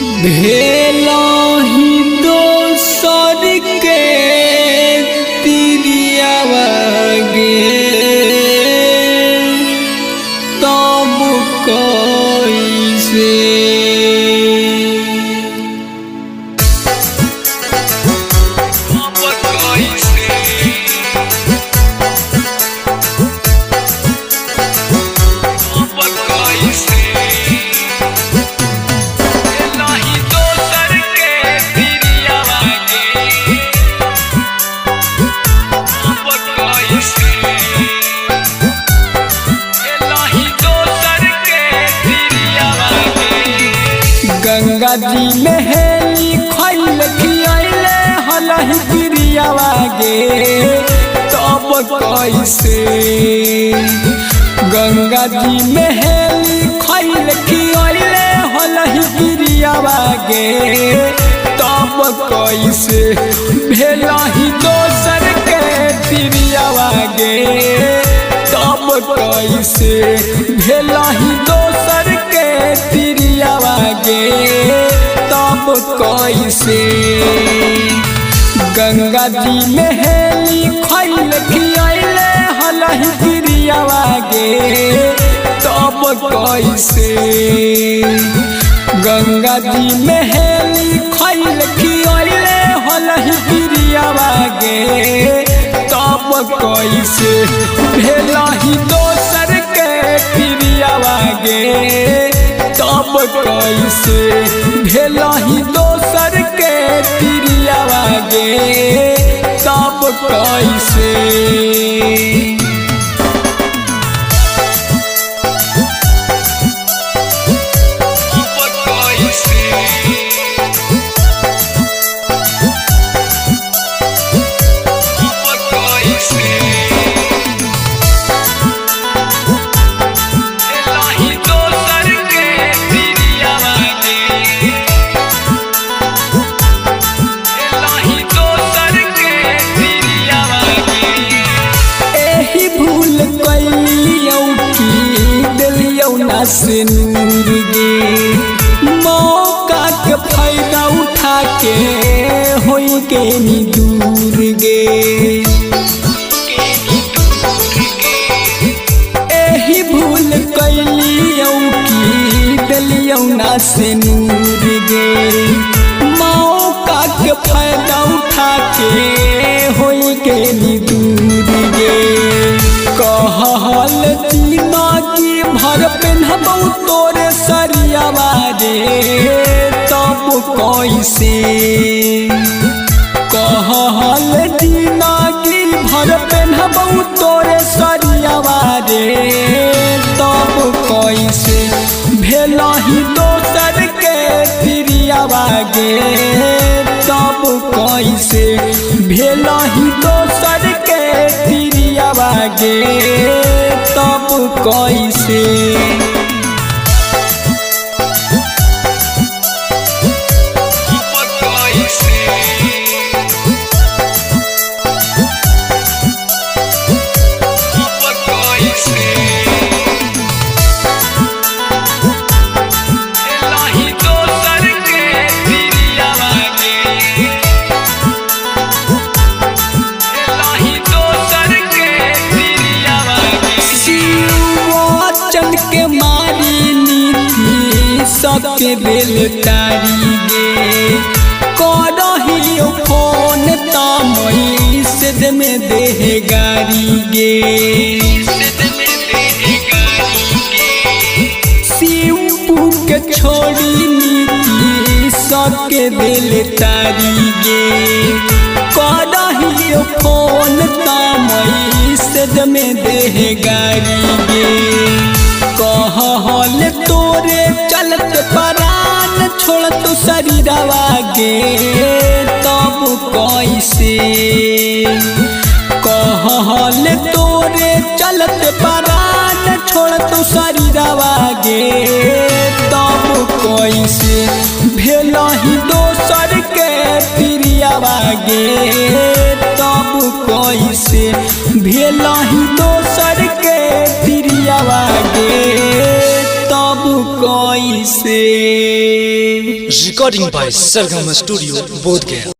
भेलहि दोसर के तिरियावा गे तब कैसे गंगा जी में हेली खैल खियाइले हलहि पिरियावा गे तब कैसे गंगा जी में हेली खैल खियाइले हलहि पिरियावा गे तब कैसे भेलहि दोसर के पिरियावा गे तब कैसे भेलहि दोसर के पिरियावा गे तब कैसे गंगा जी में हेली खैल खियाइले हलहि पिरियावा गे तब कैसे गंगा जी में हेली खैल खियाइले हलहि पिरियावा गे तब कैसे भेलहि दोसर के पिरियावा गे तब कैसे भेलहि दोसर के पिरियावा गे तब कैसे से नूर गे मौका के फायदा उठा के होई के नी दूर गे एही भूल कैलियौ की दिलियौ ना से नूर गे मौका के फायदा उठा के होई के नी दूर गे कहल जीना की भर पेन्हबौ तोरे सरियावा रे तब कैसे कहल जीना की भर पेन्हबौ तोरे सरियावा रे तब कैसे भेलहि दोसर के पिरियावा गे तब कैसे भेलहि दोसर के पिरियावा गे तब कैसे के मारी नीति सबके बेल तारी गे करही फोन तमई से में देह गारी गे शिवपू के छोड़ी नीति सबके बेल तारी गे करही फोन तमई से में देह गारी गे कहल तोरे चलत परान छोड़त शरीरवा गे तब कैसे कहल तोरे चलत परान छोड़त शरीरवा गे तब कैसे भेलहि दोसर के पिरियावा गे तब कैसे भेलहि दोसर के पिरियावा गे तब कैसे। Recording by Sargama Studio, Bodh Gaya.